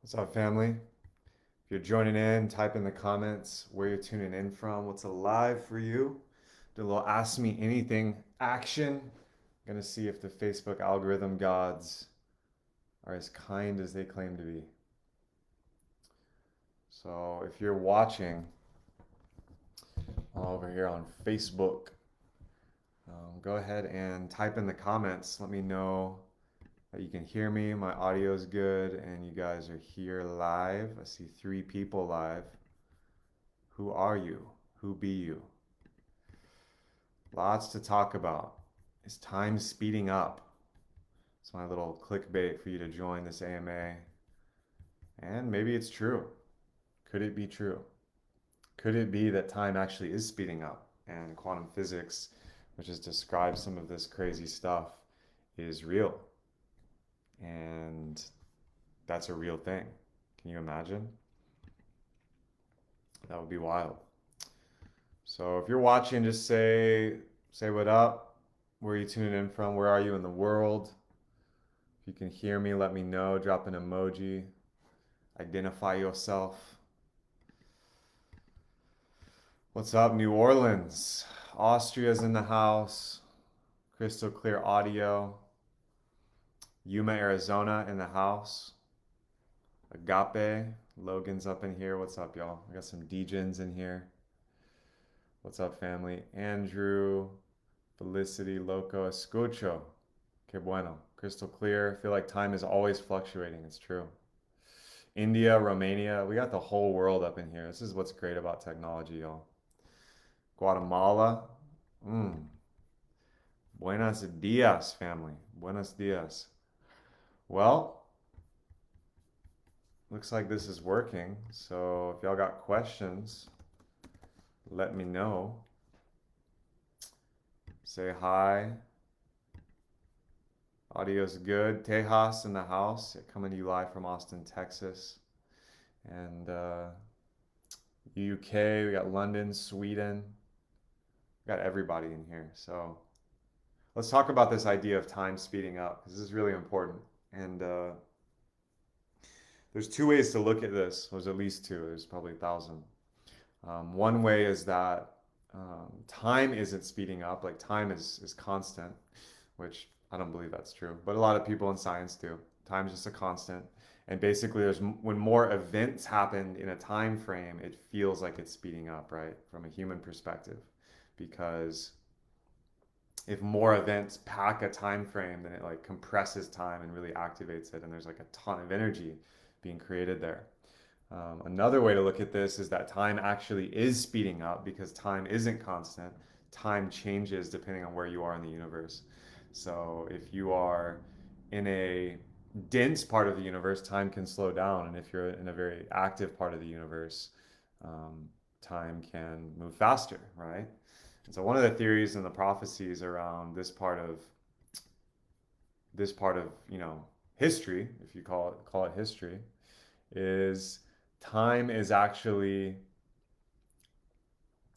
What's up, family? If you're joining in, type in the comments where you're tuning in from, what's alive for you. Do a little Ask Me Anything action. Gonna see if the Facebook algorithm gods are as kind as they claim to be. So if you're watching over here on Facebook, go ahead and type in the comments. Let me know that you can hear me, my audio is good, and you guys are here live. I see 3 people live. Who are you? Who be you? Lots to talk about. Is time speeding up? It's my little clickbait for you to join this AMA. And maybe it's true. Could it be true? Could it be that time actually is speeding up and quantum physics, which has described some of this crazy stuff, is real? And that's a real thing. Can you imagine? That would be wild. So if you're watching, just say what up. Where are you tuning in from? Where are you in the world? If you can hear me, let me know. Drop an emoji. Identify yourself. What's up, New Orleans? Austria's in the house. Crystal clear audio. Yuma, Arizona in the house. Agape. Logan's up in here. What's up, y'all? I got some DJs in here. What's up, family? Andrew, Felicity, Loco, Escucho. Que bueno. Crystal clear. I feel like time is always fluctuating. It's true. India, Romania. We got the whole world up in here. This is what's great about technology, y'all. Guatemala. Mm. Buenos dias, family. Buenos dias. Well, looks like this is working. So if y'all got questions, let me know. Say hi. Audio's good. Tejas in the house. Coming to you live from Austin, Texas. And UK, we got London, Sweden. We got everybody in here. So let's talk about this idea of time speeding up because this is really important. And there's 2 ways to look at this. There's at least two. There's probably 1,000. One way is that time isn't speeding up. Like time is constant, which I don't believe that's true. But a lot of people in science do. Time is just a constant. And basically, when more events happen in a time frame, it feels like it's speeding up, right? From a human perspective, because if more events pack a time frame, then it like compresses time and really activates it, and there's like a ton of energy being created there. Another way to look at this is that time actually is speeding up because time isn't constant. Time changes depending on where you are in the universe. So if you are in a dense part of the universe, time can slow down, and if you're in a very active part of the universe, time can move faster, right? And so one of the theories and the prophecies around this part of history, if you call it history, is time is actually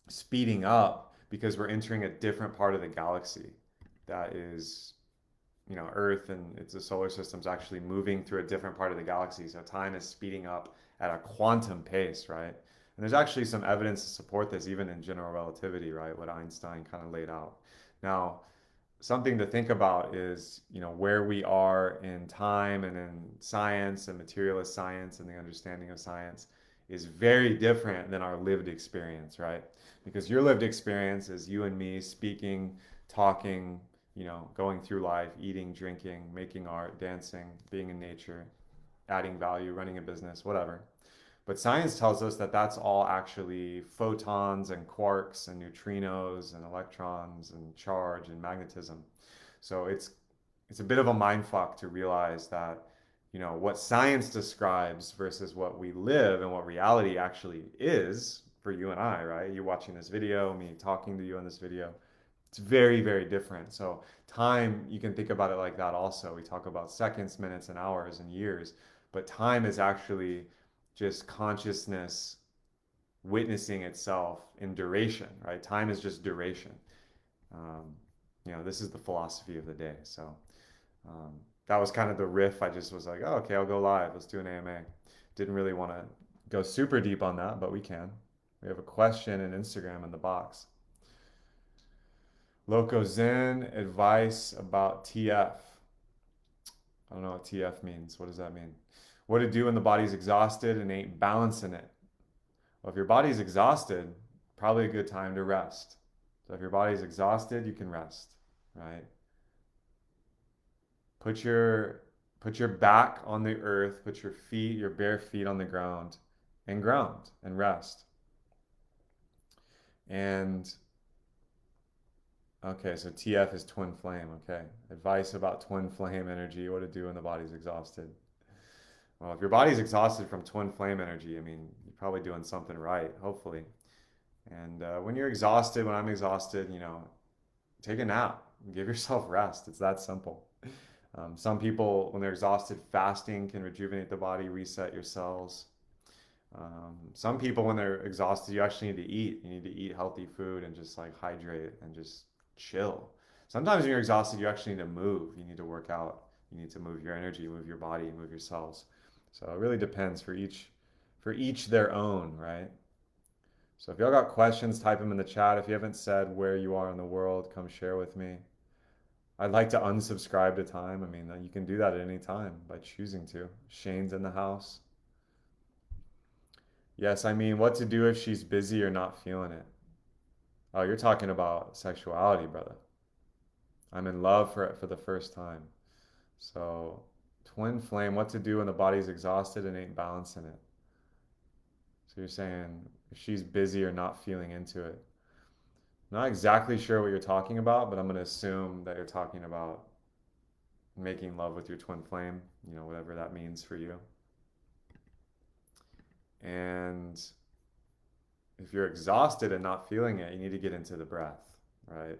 speeding up because we're entering a different part of the galaxy that is Earth and its solar system's actually moving through a different part of the galaxy. So time is speeding up at a quantum pace, right? And there's actually some evidence to support this, even in general relativity, right? What Einstein kind of laid out. Now, something to think about is, where we are in time and in science and materialist science and the understanding of science is very different than our lived experience, right? Because your lived experience is you and me speaking, talking, going through life, eating, drinking, making art, dancing, being in nature, adding value, running a business, whatever. But science tells us that that's all actually photons and quarks and neutrinos and electrons and charge and magnetism. So it's a bit of a mind fuck to realize that what science describes versus what we live and what reality actually is for you and I, right? You watching this video, me talking to you on this video, it's very, very different. So time, you can think about it like that also. We talk about seconds, minutes, and hours and years, but time is actually just consciousness witnessing itself in duration, right? Time is just duration. Um, this is the philosophy of the day. So that was kind of the riff. I just was like, oh, okay, I'll go live. Let's do an AMA. Didn't really want to go super deep on that, but we can. We have a question in Instagram in the box. Loco Zen, advice about TF. I don't know what TF means. What does that mean? What to do when the body's exhausted and ain't balancing it? Well, if your body's exhausted, probably a good time to rest. So if your body's exhausted, you can rest, right? Put your put your back on the earth, put your feet, your bare feet on the ground and rest. And okay, so TF is twin flame. Okay. Advice about twin flame energy, what to do when the body's exhausted. Well, if your body's exhausted from twin flame energy, I mean, you're probably doing something right, hopefully. And when you're exhausted, when I'm exhausted, take a nap, give yourself rest. It's that simple. Some people, when they're exhausted, fasting can rejuvenate the body, reset your cells. Some people, when they're exhausted, you actually need to eat. You need to eat healthy food and just like hydrate and just chill. Sometimes when you're exhausted, you actually need to move. You need to work out. You need to move your energy, move your body, move your cells. So it really depends for each their own, right? So if y'all got questions, type them in the chat. If you haven't said where you are in the world, come share with me. I'd like to unsubscribe to time. I mean, you can do that at any time by choosing to. Shane's in the house. Yes, I mean, what to do if she's busy or not feeling it. Oh, you're talking about sexuality, brother. I'm in love for the first time. So, twin flame, what to do when the body's exhausted and ain't balancing it. So you're saying if she's busy or not feeling into it. I'm not exactly sure what you're talking about, but I'm going to assume that you're talking about making love with your twin flame, whatever that means for you. And if you're exhausted and not feeling it, you need to get into the breath, right?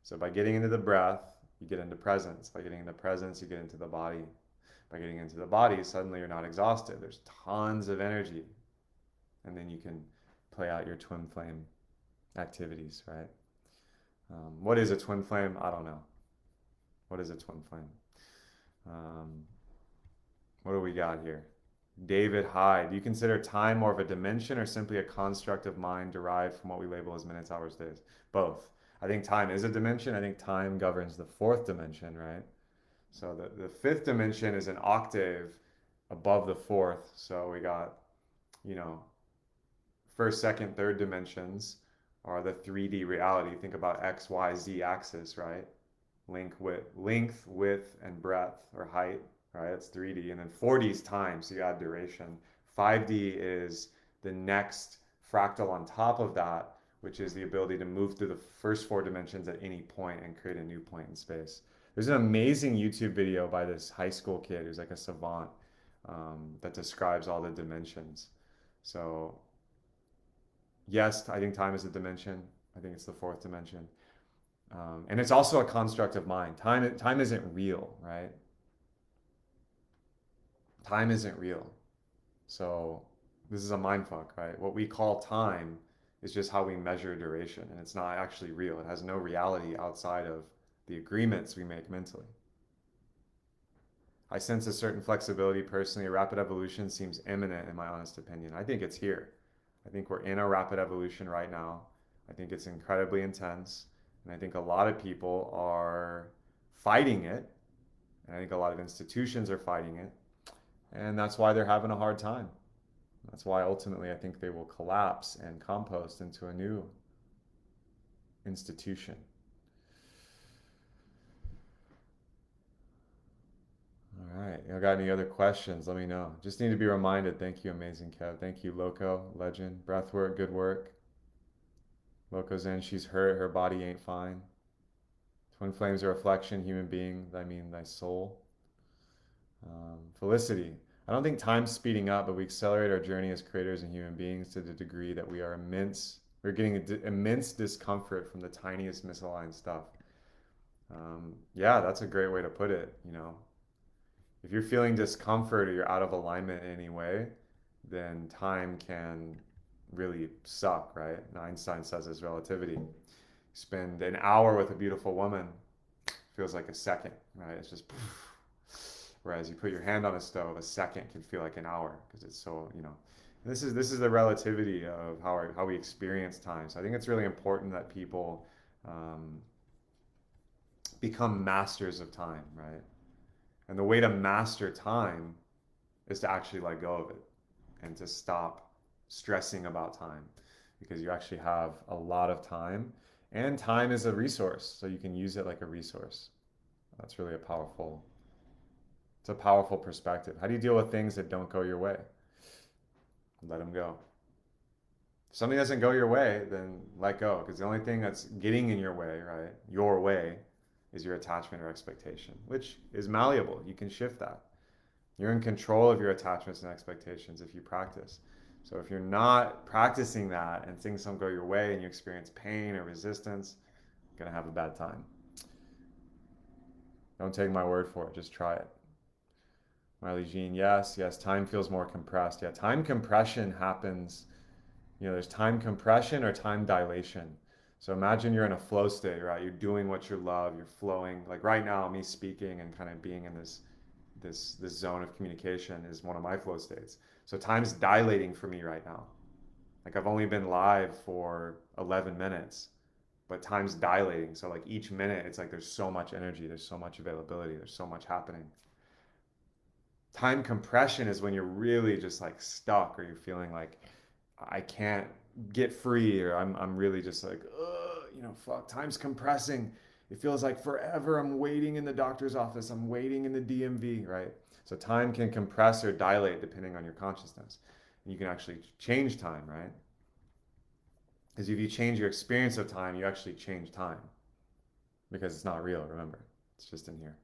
So by getting into the breath, you get into presence. By getting into presence, you get into the body. By getting into the body, suddenly you're not exhausted. There's tons of energy. And then you can play out your twin flame activities, right? What is a twin flame? I don't know. What is a twin flame? What do we got here? David Hyde, do you consider time more of a dimension or simply a construct of mind derived from what we label as minutes, hours, days? Both. I think time is a dimension. I think time governs the fourth dimension, right? So the fifth dimension is an octave above the fourth. So we got, first, second, third dimensions are the 3D reality. Think about X, Y, Z axis, right? Length, width, and breadth or height, right? That's 3D. And then 4D is time, so you add duration. 5D is the next fractal on top of that, which is the ability to move through the first four dimensions at any point and create a new point in space. There's an amazing YouTube video by this high school kid who's like a savant that describes all the dimensions. So yes, I think time is a dimension. I think it's the fourth dimension. And it's also a construct of mind. Time isn't real, right? Time isn't real. So this is a mind fuck, right? What we call time is just how we measure duration, and it's not actually real. It has no reality outside of the agreements we make mentally. I sense a certain flexibility personally. A rapid evolution seems imminent, in my honest opinion. I think it's here. I think we're in a rapid evolution right now. I think it's incredibly intense. And I think a lot of people are fighting it. And I think a lot of institutions are fighting it. And that's why they're having a hard time. That's why ultimately I think they will collapse and compost into a new institution. All right. You got any other questions? Let me know. Just need to be reminded. Thank you, amazing Kev. Thank you, Loco, legend. Breathwork, good work. Loco's in. She's hurt. Her body ain't fine. Twin flames a reflection, human being. I mean, thy soul. Felicity. I don't think time's speeding up, but we accelerate our journey as creators and human beings to the degree that we're getting immense discomfort from the tiniest misaligned stuff. Yeah, that's a great way to put it. If you're feeling discomfort or you're out of alignment in any way, then time can really suck, right? And Einstein says it's relativity. Spend an hour with a beautiful woman, feels like a second, right? It's just poof. Whereas you put your hand on a stove, a second can feel like an hour because it's so, you know. This is the relativity of how we experience time. So I think it's really important that people um, become masters of time, right? And the way to master time is to actually let go of it and to stop stressing about time because you actually have a lot of time and time is a resource, so you can use it like a resource. That's really it's a powerful perspective. How do you deal with things that don't go your way? Let them go. If something doesn't go your way, then let go because the only thing that's getting in your way, right, your way, is your attachment or expectation, which is malleable. You can shift that. You're in control of your attachments and expectations if you practice. So if you're not practicing that and things don't go your way and you experience pain or resistance, you're going to have a bad time. Don't take my word for it. Just try it. Miley Jean, yes, time feels more compressed. Yeah, time compression happens. There's time compression or time dilation. So imagine you're in a flow state, right? You're doing what you love, you're flowing. Like right now, me speaking and kind of being in this zone of communication is one of my flow states. So time's dilating for me right now. Like I've only been live for 11 minutes, but time's dilating. So like each minute, it's like there's so much energy, there's so much availability, there's so much happening. Time compression is when you're really just like stuck or you're feeling like I can't get free or I'm really just like, fuck, time's compressing. It feels like forever I'm waiting in the doctor's office. I'm waiting in the DMV, right? So time can compress or dilate depending on your consciousness. And you can actually change time, right? Because if you change your experience of time, you actually change time. Because it's not real, remember. It's just in here.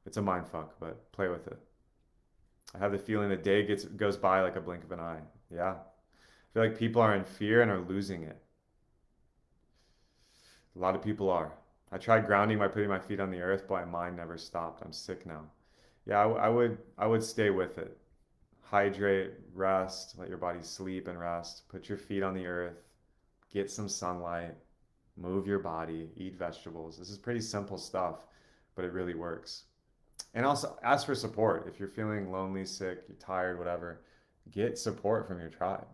It's a mind fuck, but play with it. I have the feeling the day goes by like a blink of an eye. Yeah. I feel like people are in fear and are losing it. A lot of people are. I tried grounding by putting my feet on the earth, but my mind never stopped. I'm sick now. Yeah, I would stay with it. Hydrate, rest, let your body sleep and rest. Put your feet on the earth, get some sunlight, move your body, eat vegetables. This is pretty simple stuff, but it really works. And also ask for support. If you're feeling lonely, sick, you're tired, whatever, get support from your tribe.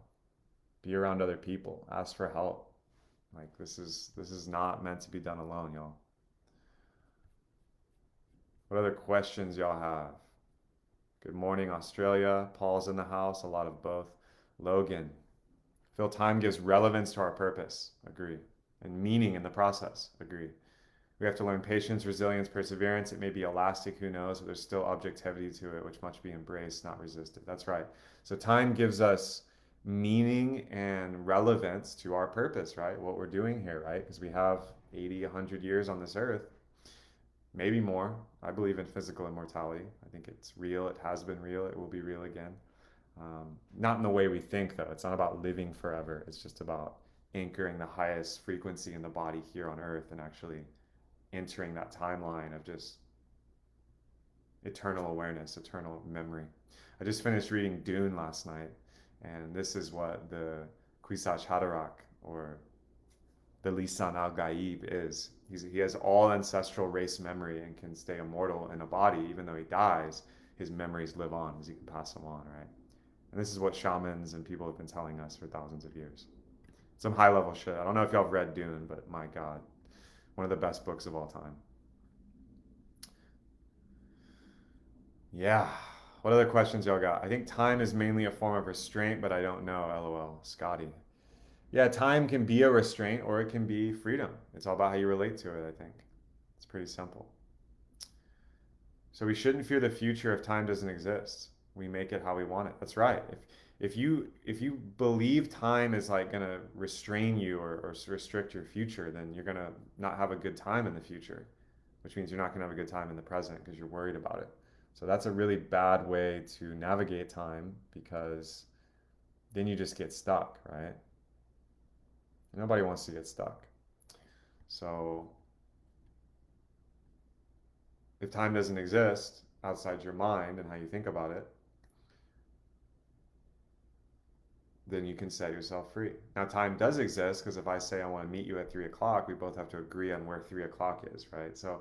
Be around other people. Ask for help. Like this is not meant to be done alone, y'all. What other questions y'all have? Good morning, Australia. Paul's in the house. A lot of both. Logan. Feel time gives relevance to our purpose. Agree. And meaning in the process. Agree. We have to learn patience, resilience, perseverance. It may be elastic, who knows, but there's still objectivity to it, which must be embraced, not resisted. That's right. So time gives us meaning and relevance to our purpose, right? What we're doing here, right? Because we have 80, 100 years on this earth, maybe more. I believe in physical immortality. I think it's real. It has been real. It will be real again. Not in the way we think, though. It's not about living forever. It's just about anchoring the highest frequency in the body here on earth and actually entering that timeline of just eternal awareness, eternal memory. I just finished reading Dune last night, and this is what the Kwisatz Haderach, or the Lisan al-Gaib, is. He has all ancestral race memory and can stay immortal in a body. Even though he dies, his memories live on because he can pass them on, right? And this is what shamans and people have been telling us for thousands of years. Some high level shit. I don't know if y'all have read Dune, but my God, one of the best books of all time. Yeah. What other questions y'all got? I think time is mainly a form of restraint, but I don't know. LOL. Scotty. Yeah, time can be a restraint or it can be freedom. It's all about how you relate to it, I think. It's pretty simple. So we shouldn't fear the future if time doesn't exist. We make it how we want it. That's right. If you believe time is like gonna restrain you or restrict your future, then you're gonna not have a good time in the future, which means you're not gonna have a good time in the present because you're worried about it. So that's a really bad way to navigate time because then you just get stuck, right? Nobody wants to get stuck. So if time doesn't exist outside your mind and how you think about it, then you can set yourself free. Now, time does exist because if I say I want to meet you at 3 o'clock, we both have to agree on where 3 o'clock is, right? So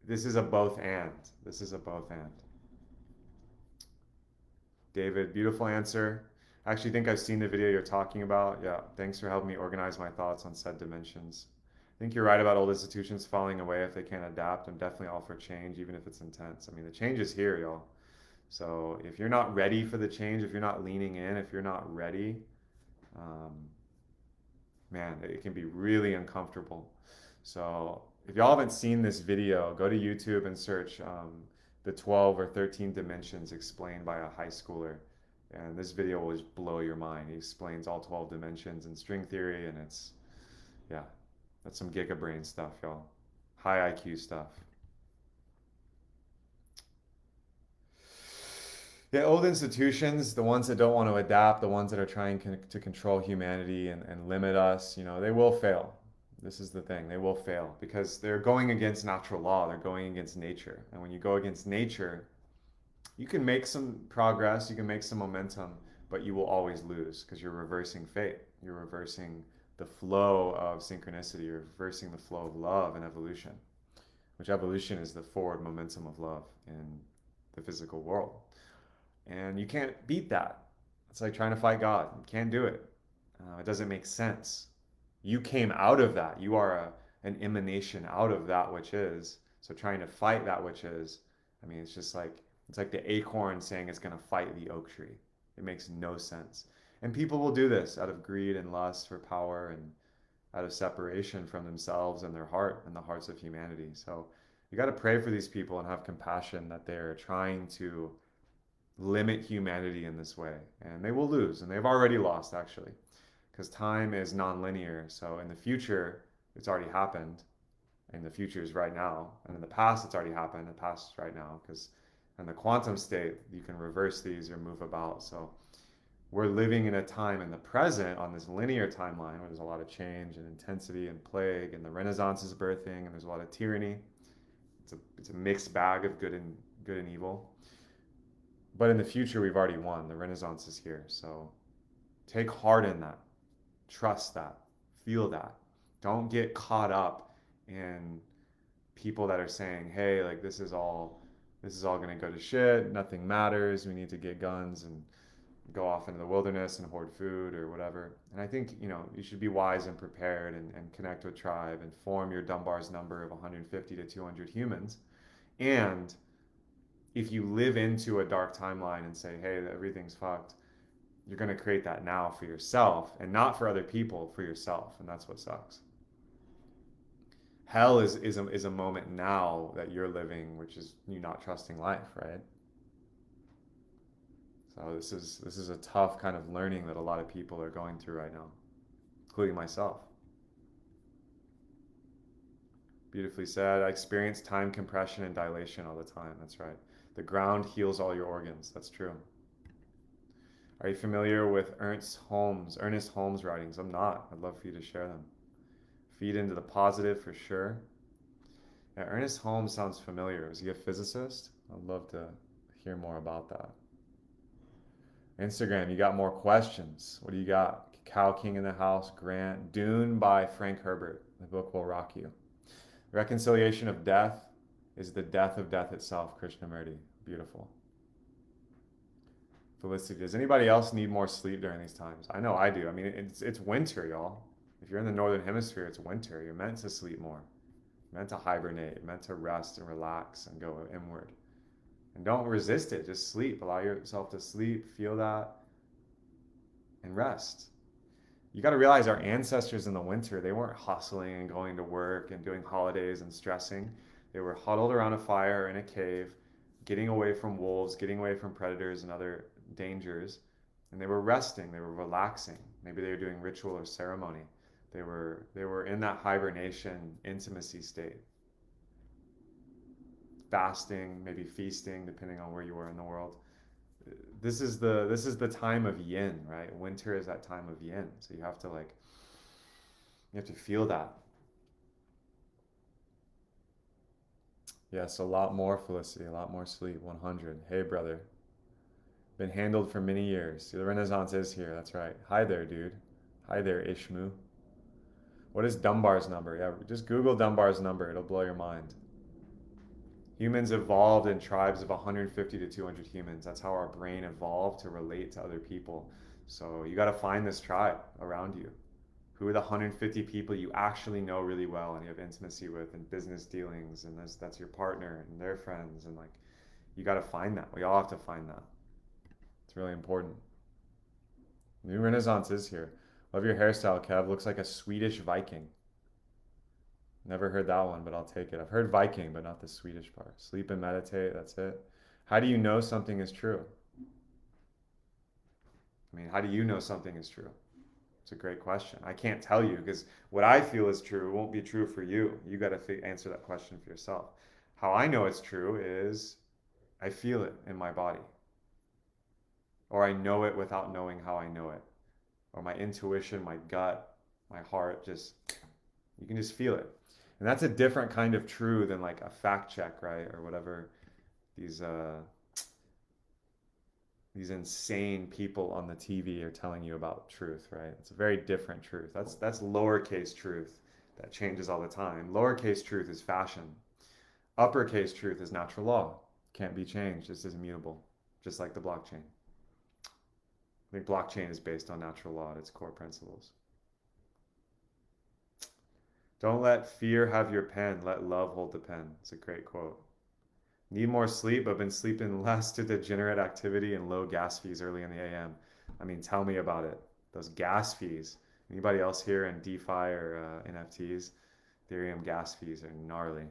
this is a both and. This is a both and. David, beautiful answer. I actually think I've seen the video you're talking about. Yeah, thanks for helping me organize my thoughts on said dimensions. I think you're right about old institutions falling away if they can't adapt. I'm definitely all for change, even if it's intense. I mean, the change is here, y'all. So if you're not ready for the change, if you're not leaning in, if you're not ready, um, man, it can be really uncomfortable. So if y'all haven't seen this video, go to YouTube and search the 12 or 13 dimensions explained by a high schooler. And this video will just blow your mind. He explains all 12 dimensions in string theory, and it's, yeah, that's some giga brain stuff, y'all. High IQ stuff. Yeah, old institutions, the ones that don't want to adapt, the ones that are trying to control humanity and limit us, they will fail. This is the thing, they will fail because they're going against natural law, they're going against nature. And when you go against nature, you can make some progress, you can make some momentum, but you will always lose because you're reversing fate. You're reversing the flow of synchronicity, you're reversing the flow of love and evolution, which evolution is the forward momentum of love in the physical world. And you can't beat that. It's like trying to fight God. You can't do it. It doesn't make sense. You came out of that. You are an emanation out of that which is. So trying to fight that which is, I mean, it's like the acorn saying it's going to fight the oak tree. It makes no sense. And people will do this out of greed and lust for power and out of separation from themselves and their heart and the hearts of humanity. So you got to pray for these people and have compassion that they're trying to limit humanity in this way. And they will lose, and they've already lost, actually, because time is non-linear. So in the future, it's already happened, and the future is right now. And in the past, it's already happened, the past is right now, because in the quantum state, you can reverse these or move about. So we're living in a time in the present on this linear timeline where there's a lot of change and intensity and plague, and the Renaissance is birthing, and there's a lot of tyranny. It's a mixed bag of good and evil. But in the future, we've already won. The Renaissance is here. So take heart in that. Trust that. Feel that. Don't get caught up in people that are saying, hey, like this is all going to go to shit. Nothing matters. We need to get guns and go off into the wilderness and hoard food or whatever. And I think, you should be wise and prepared and connect with tribe and form your Dunbar's number of 150 to 200 humans. And if you live into a dark timeline and say, hey, everything's fucked, you're going to create that now for yourself and not for other people, for yourself. And that's what sucks. Hell is a moment now that you're living, which is you not trusting life, right? So this is a tough kind of learning that a lot of people are going through right now, including myself. Beautifully said. I experience time compression and dilation all the time. That's right. The ground heals all your organs. That's true. Are you familiar with Ernest Holmes' writings? I'm not. I'd love for you to share them. Feed into the positive for sure. Yeah, Ernest Holmes sounds familiar. Was he a physicist? I'd love to hear more about that. Instagram, you got more questions. What do you got? Cow King in the house, Grant. Dune by Frank Herbert. The book will rock you. Reconciliation of death is the death of death itself, Krishnamurti. Beautiful. Felicity, does anybody else need more sleep during these times? I know I do. I mean, it's winter, y'all. If you're in the northern hemisphere, it's winter. You're meant to sleep more. You're meant to hibernate. You're meant to rest and relax and go inward. And don't resist it. Just sleep. Allow yourself to sleep, feel that, and rest. You got to realize our ancestors in the winter, they weren't hustling and going to work and doing holidays and stressing. They were huddled around a fire in a cave, getting away from wolves, getting away from predators and other dangers. And they were resting, they were relaxing. Maybe they were doing ritual or ceremony. They were in that hibernation intimacy state. Fasting, maybe feasting, depending on where you were in the world. This is the time of yin, right? Winter is that time of yin. So you have to feel that. Yes, a lot more, Felicity, a lot more sleep. 100. Hey, brother. Been handled for many years. The Renaissance is here. That's right. Hi there, dude. Hi there, Ishmu. What is Dunbar's number? Yeah, just Google Dunbar's number. It'll blow your mind. Humans evolved in tribes of 150 to 200 humans. That's how our brain evolved to relate to other people. So you got to find this tribe around you. Who are the 150 people you actually know really well and you have intimacy with and business dealings, and that's your partner and their friends, and like you got to find that. We all have to find that. It's really important. New Renaissance is here. Love your hairstyle, Kev. Looks like a Swedish Viking. Never heard that one, but I'll take it. I've heard Viking, but not the Swedish part. Sleep and meditate, that's it. How do you know something is true? I mean, how do you know something is true? It's a great question. I can't tell you because what I feel is true won't be true for you. You got to answer that question for yourself. How I know it's true is I feel it in my body, or I know it without knowing how I know it, or my intuition, my gut, my heart, just you can just feel it. And that's a different kind of true than like a fact check, right? Or whatever these these insane people on the TV are telling you about truth, right? It's a very different truth. That's lowercase truth that changes all the time. Lowercase truth is fashion. Uppercase truth is natural law. Can't be changed. It's immutable, just like the blockchain. I think blockchain is based on natural law at its core principles. Don't let fear have your pen. Let love hold the pen. It's a great quote. Need more sleep. I've been sleeping less to degenerate activity and low gas fees early in the AM. I mean, tell me about it. Those gas fees. Anybody else here in DeFi or NFTs? Ethereum gas fees are gnarly.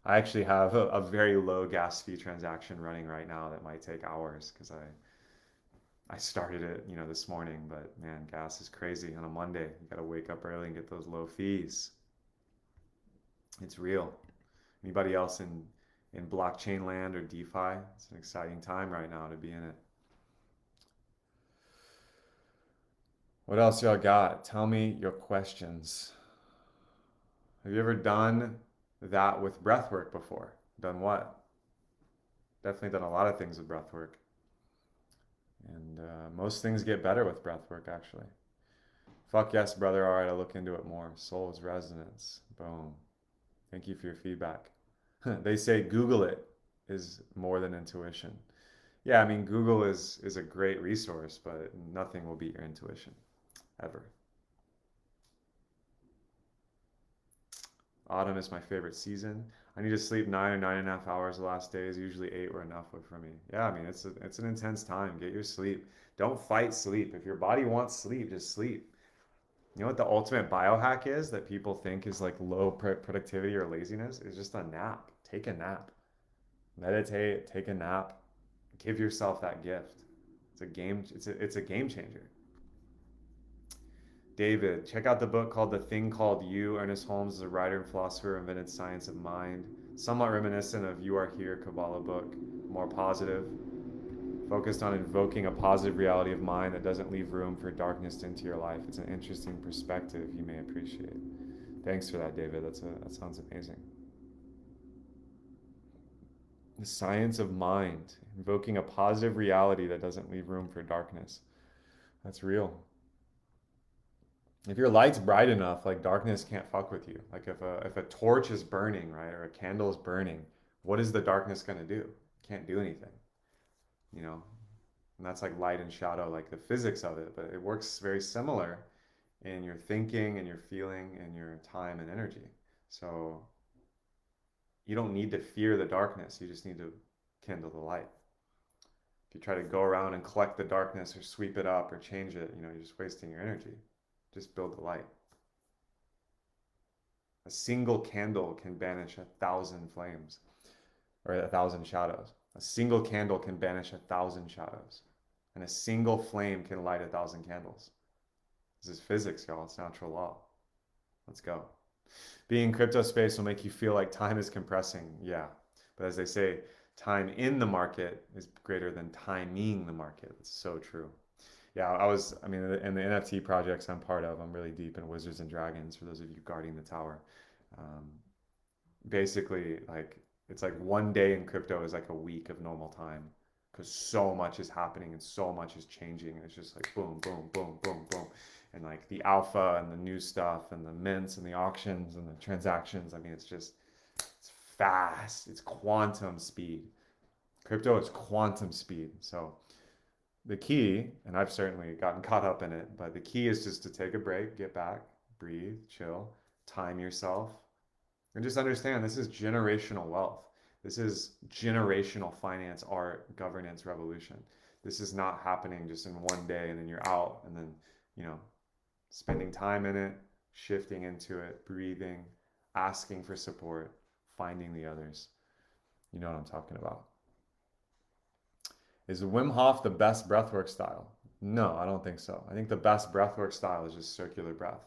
I actually have a very low gas fee transaction running right now that might take hours because I started it, this morning. But man, gas is crazy on a Monday. You got to wake up early and get those low fees. It's real. Anybody else in blockchain land or DeFi? It's an exciting time right now to be in it. What else y'all got? Tell me your questions. Have you ever done that with breathwork before? Done what? Definitely done a lot of things with breathwork. And most things get better with breathwork, actually. Fuck yes, brother. All right, I'll look into it more. Soul's resonance. Boom. Thank you for your feedback. They say Google it is more than intuition. Yeah, I mean, Google is a great resource, but nothing will beat your intuition, ever. Autumn is my favorite season. I need to sleep 9 or 9.5 hours the last days. Usually 8 were enough for me. Yeah, I mean, it's an intense time. Get your sleep. Don't fight sleep. If your body wants sleep, just sleep. You know what the ultimate biohack is that people think is like low productivity or laziness? Is just a nap. Take a nap. Meditate, take a nap. Give yourself that gift. It's a game changer. David, check out the book called The Thing Called You. Ernest Holmes is a writer and philosopher who invented science of mind. Somewhat reminiscent of You Are Here, Kabbalah book, more positive, focused on invoking a positive reality of mind that doesn't leave room for darkness into your life. It's an interesting perspective you may appreciate. Thanks for that, David. That sounds amazing. The science of mind, invoking a positive reality that doesn't leave room for darkness. That's real. If your light's bright enough, like darkness can't fuck with you. Like if a torch is burning, right, or a candle is burning, what is the darkness gonna do? Can't do anything, you know. And that's like light and shadow, like the physics of it. But it works very similar in your thinking and your feeling and your time and energy. So you don't need to fear the darkness. You just need to kindle the light. If you try to go around and collect the darkness or sweep it up or change it, you're just wasting your energy. Just build the light. A single candle can banish 1,000 flames or 1,000 shadows. A single candle can banish 1,000 shadows. And a single flame can light 1,000 candles. This is physics, y'all. It's natural law. Let's go. Being in crypto space will make you feel like time is compressing. Yeah. But as they say, time in the market is greater than timing the market. It's so true. Yeah, in the NFT projects I'm part of, I'm really deep in Wizards and Dragons, for those of you guarding the tower. Basically, like, it's like one day in crypto is like a week of normal time because so much is happening and so much is changing. And it's just like boom, boom, boom, boom, boom. And like the alpha and the new stuff and the mints and the auctions and the transactions. I mean, it's fast. It's quantum speed. Crypto is quantum speed. So the key, and I've certainly gotten caught up in it, but the key is just to take a break, get back, breathe, chill, time yourself, and just understand this is generational wealth. This is generational finance, art, governance revolution. This is not happening just in one day and then you're out and then, you know, spending time in it, shifting into it, breathing, asking for support, finding the others. You know what I'm talking about. Is Wim Hof the best breathwork style? No, I don't think so. I think the best breathwork style is just circular breath.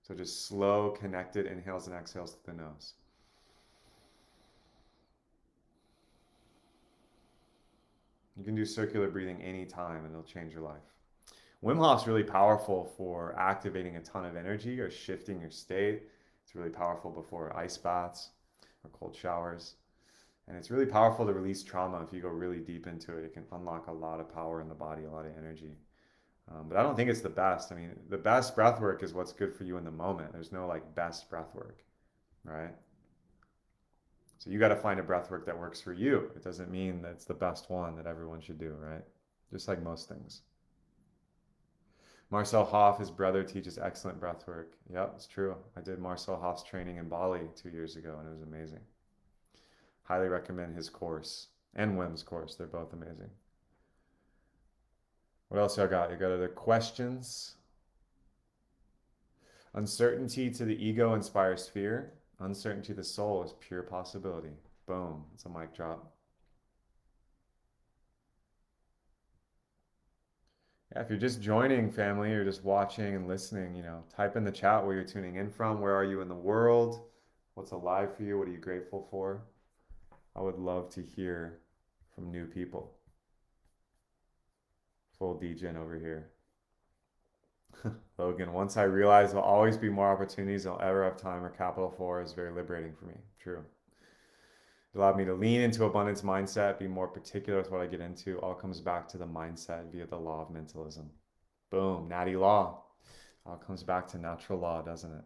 So just slow, connected inhales and exhales to the nose. You can do circular breathing anytime and it'll change your life. Wim Hof's really powerful for activating a ton of energy or shifting your state. It's really powerful before ice baths or cold showers. And it's really powerful to release trauma. If you go really deep into it, it can unlock a lot of power in the body, a lot of energy. But I don't think it's the best. I mean, the best breath work is what's good for you in the moment. There's no like best breath work, right? So you got to find a breath work that works for you. It doesn't mean that it's the best one that everyone should do, right? Just like most things. Marcel Hoff, his brother, teaches excellent breath work. Yep, it's true. I did Marcel Hoff's training in Bali 2 years ago and it was amazing. Highly recommend his course and Wim's course. They're both amazing. What else y'all got? You got other questions? Uncertainty to the ego inspires fear. Uncertainty to the soul is pure possibility. Boom. It's a mic drop. Yeah, if you're just joining, family, or just watching and listening, you know, type in the chat where you're tuning in from. Where are you in the world? What's alive for you? What are you grateful for? I would love to hear from new people. Full degen over here. Logan, once I realize there'll always be more opportunities than I'll ever have time or capital for is very liberating for me. True. It allowed me to lean into abundance mindset, be more particular with what I get into. All comes back to the mindset via the law of mentalism. Boom, natty law. All comes back to natural law, doesn't it?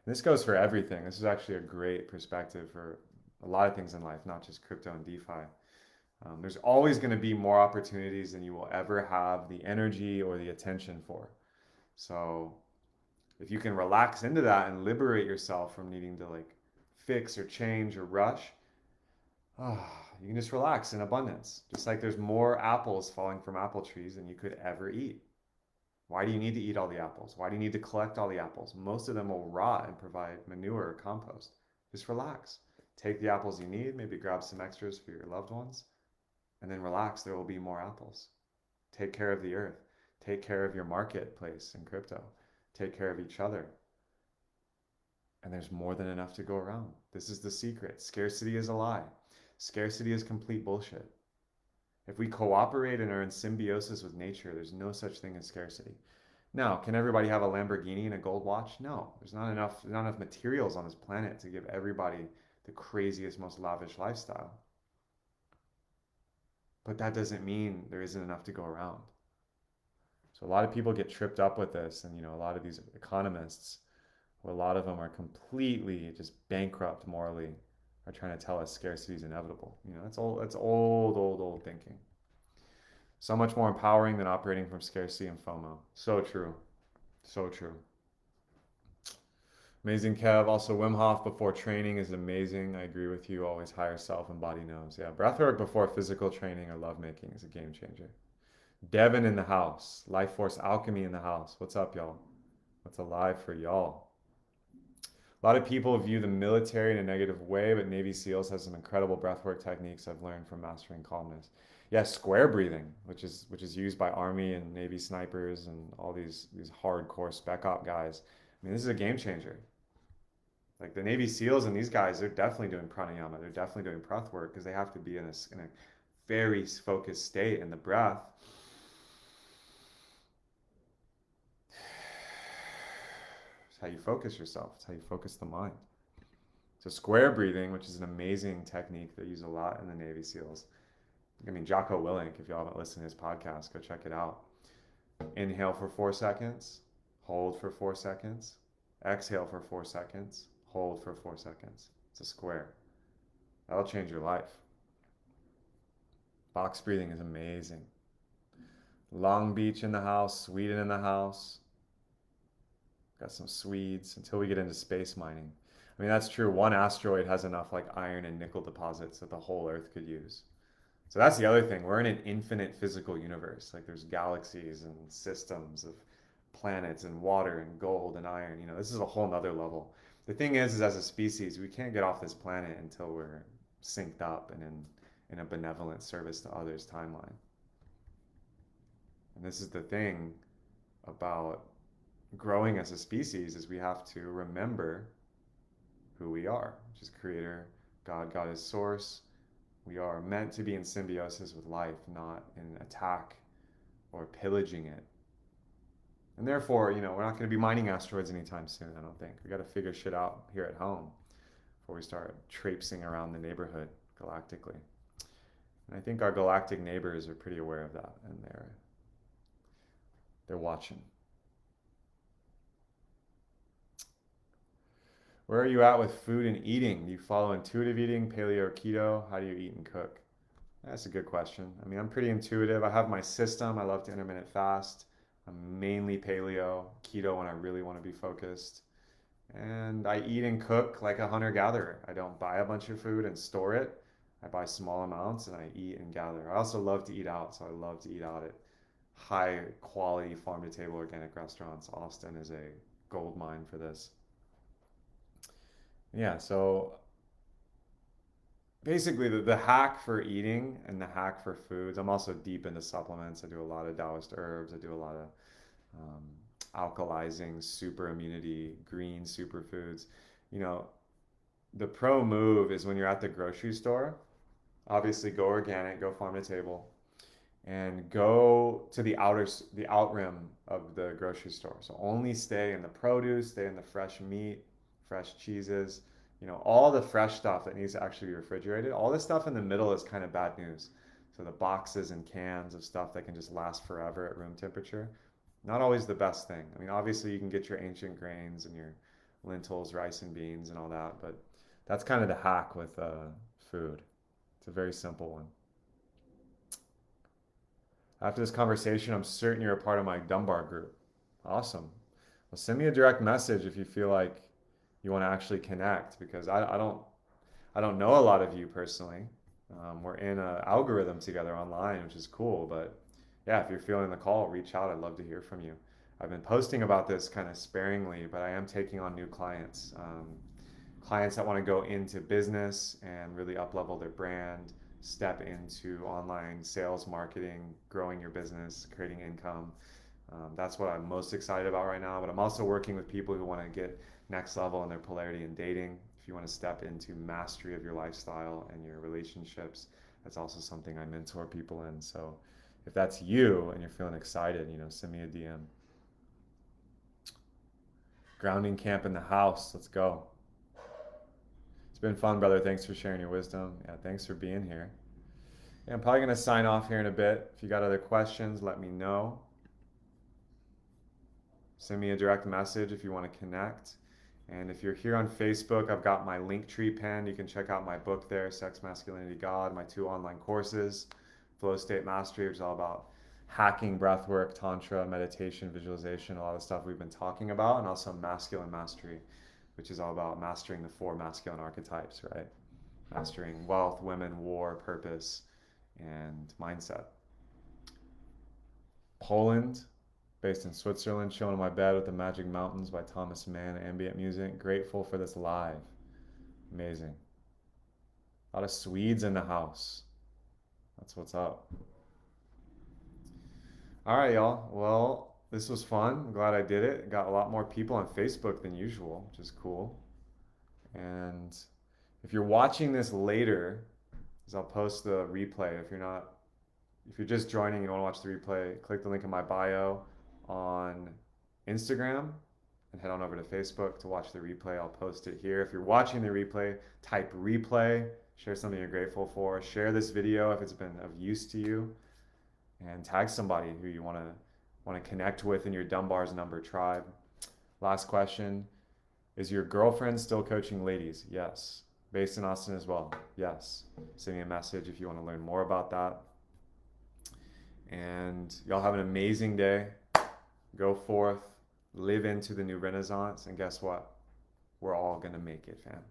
And this goes for everything. This is actually a great perspective for a lot of things in life, not just crypto and DeFi. There's always going to be more opportunities than you will ever have the energy or the attention for. So if you can relax into that and liberate yourself from needing to like fix or change or rush, you can just relax in abundance. Just like there's more apples falling from apple trees than you could ever eat. Why do you need to eat all the apples? Why do you need to collect all the apples? Most of them will rot and provide manure or compost. Just relax. Take the apples you need, maybe grab some extras for your loved ones, and then relax. There will be more apples. Take care of the earth. Take care of your marketplace in crypto. Take care of each other. And there's more than enough to go around. This is the secret. Scarcity is a lie. Scarcity is complete bullshit. If we cooperate and are in symbiosis with nature, there's no such thing as scarcity. Now, can everybody have a Lamborghini and a gold watch? No. There's not enough materials on this planet to give everybody the craziest, most lavish lifestyle. But that doesn't mean there isn't enough to go around. So a lot of people get tripped up with this, and a lot of these economists, well, a lot of them are completely just bankrupt morally, are trying to tell us scarcity is inevitable. That's old thinking. So much more empowering than operating from scarcity and FOMO. So true. So true. Amazing, Kev. Also, Wim Hof before training is amazing. I agree with you. Always higher self and body knows. Yeah, breathwork before physical training or lovemaking is a game changer. Devin in the house. Life Force Alchemy in the house. What's up, y'all? What's alive for y'all? A lot of people view the military in a negative way, but Navy SEALs has some incredible breathwork techniques I've learned from mastering calmness. Yeah, square breathing, which is used by Army and Navy snipers and all these hardcore spec op guys. I mean, this is a game changer. Like the Navy SEALs and these guys, they're definitely doing pranayama. They're definitely doing breath work because they have to be in a very focused state in the breath. It's how you focus yourself. It's how you focus the mind. So square breathing, which is an amazing technique they use a lot in the Navy SEALs. I mean, Jocko Willink, if you haven't listened to his podcast, go check it out. Inhale for 4 seconds. Hold for 4 seconds. Exhale for 4 seconds. Hold for 4 seconds. It's a square. That'll change your life. Box breathing is amazing. Long Beach in the house, Sweden in the house. Got some Swedes until we get into space mining. I mean, that's true. One asteroid has enough like iron and nickel deposits that the whole Earth could use. So that's the other thing. We're in an infinite physical universe. Like there's galaxies and systems of planets and water and gold and iron. You know, this is a whole nother level. The thing is as a species, we can't get off this planet until we're synced up and in a benevolent service to others timeline. And this is the thing about growing as a species is we have to remember who we are, which is creator, God, God is source. We are meant to be in symbiosis with life, not in attack or pillaging it. And therefore, you know, we're not going to be mining asteroids anytime soon, I don't think. We got to figure shit out here at home before we start traipsing around the neighborhood galactically. And I think our galactic neighbors are pretty aware of that, and they're watching. Where are you at with food and eating? Do you follow intuitive eating, paleo or keto? How do you eat and cook? That's a good question. I mean, I'm pretty intuitive. I have my system. I love to intermittent fast. I'm mainly paleo, keto when I really want to be focused. And I eat and cook like a hunter-gatherer. I don't buy a bunch of food and store it. I buy small amounts and I eat and gather. I also love to eat out, so I love to eat out at high quality farm to table organic restaurants. Austin is a gold mine for this. Yeah, so basically the hack for eating and the hack for foods, I'm also deep into supplements. I do a lot of Taoist herbs. I do a lot of um, alkalizing, super immunity, green superfoods. You know, the pro move is when you're at the grocery store, obviously go organic, go farm to table, and go to the out rim of the grocery store. So only stay in the produce, stay in the fresh meat, fresh cheeses, you know, all the fresh stuff that needs to actually be refrigerated. All this stuff in the middle is kind of bad news. So the boxes and cans of stuff that can just last forever at room temperature, not always the best thing. I mean, obviously you can get your ancient grains and your lentils, rice and beans and all that, but that's kind of the hack with food. It's a very simple one. After this conversation, I'm certain you're a part of my Dunbar group. Awesome. Well, send me a direct message if you feel like you want to actually connect because I don't know a lot of you personally. We're in an algorithm together online, which is cool. But yeah, if you're feeling the call, reach out. I'd love to hear from you. I've been posting about this kind of sparingly, but I am taking on new clients. Clients that want to go into business and really up level their brand, step into online sales, marketing, growing your business, creating income. That's what I'm most excited about right now. But I'm also working with people who want to get next level in their polarity in dating. If you want to step into mastery of your lifestyle and your relationships, that's also something I mentor people in. So if that's you and you're feeling excited, you know, send me a DM. Grounding camp in the house. Let's go. It's been fun, brother. Thanks for sharing your wisdom. Yeah, thanks for being here. Yeah, I'm probably going to sign off here in a bit. If you got other questions, let me know. Send me a direct message if you want to connect. And if you're here on Facebook, I've got my Linktree pinned. You can check out my book there, Sex, Masculinity, God, my 2 online courses, Flow State Mastery, which is all about hacking breathwork, tantra, meditation, visualization, a lot of stuff we've been talking about, and also Masculine Mastery, which is all about mastering the 4 masculine archetypes, right? Mastering wealth, women, war, purpose, and mindset. Poland, based in Switzerland, chilling in my bed with the Magic Mountains by Thomas Mann, ambient music. Grateful for this live. Amazing. A lot of Swedes in the house. That's what's up. All right, y'all. Well, this was fun. I'm glad I did it. Got a lot more people on Facebook than usual, which is cool. And if you're watching this later, because I'll post the replay. If you're just joining, you want to watch the replay, click the link in my bio on Instagram and head on over to Facebook to watch the replay. I'll post it here. If you're watching the replay, type replay, share something you're grateful for, share this video if it's been of use to you, and tag somebody who you want to connect with in your Dunbar's Number tribe. Last question. Is your girlfriend still coaching ladies? Yes. Based in Austin as well? Yes. Send me a message if you want to learn more about that. And y'all have an amazing day. Go forth, live into the new renaissance, and guess what? We're all going to make it, fam.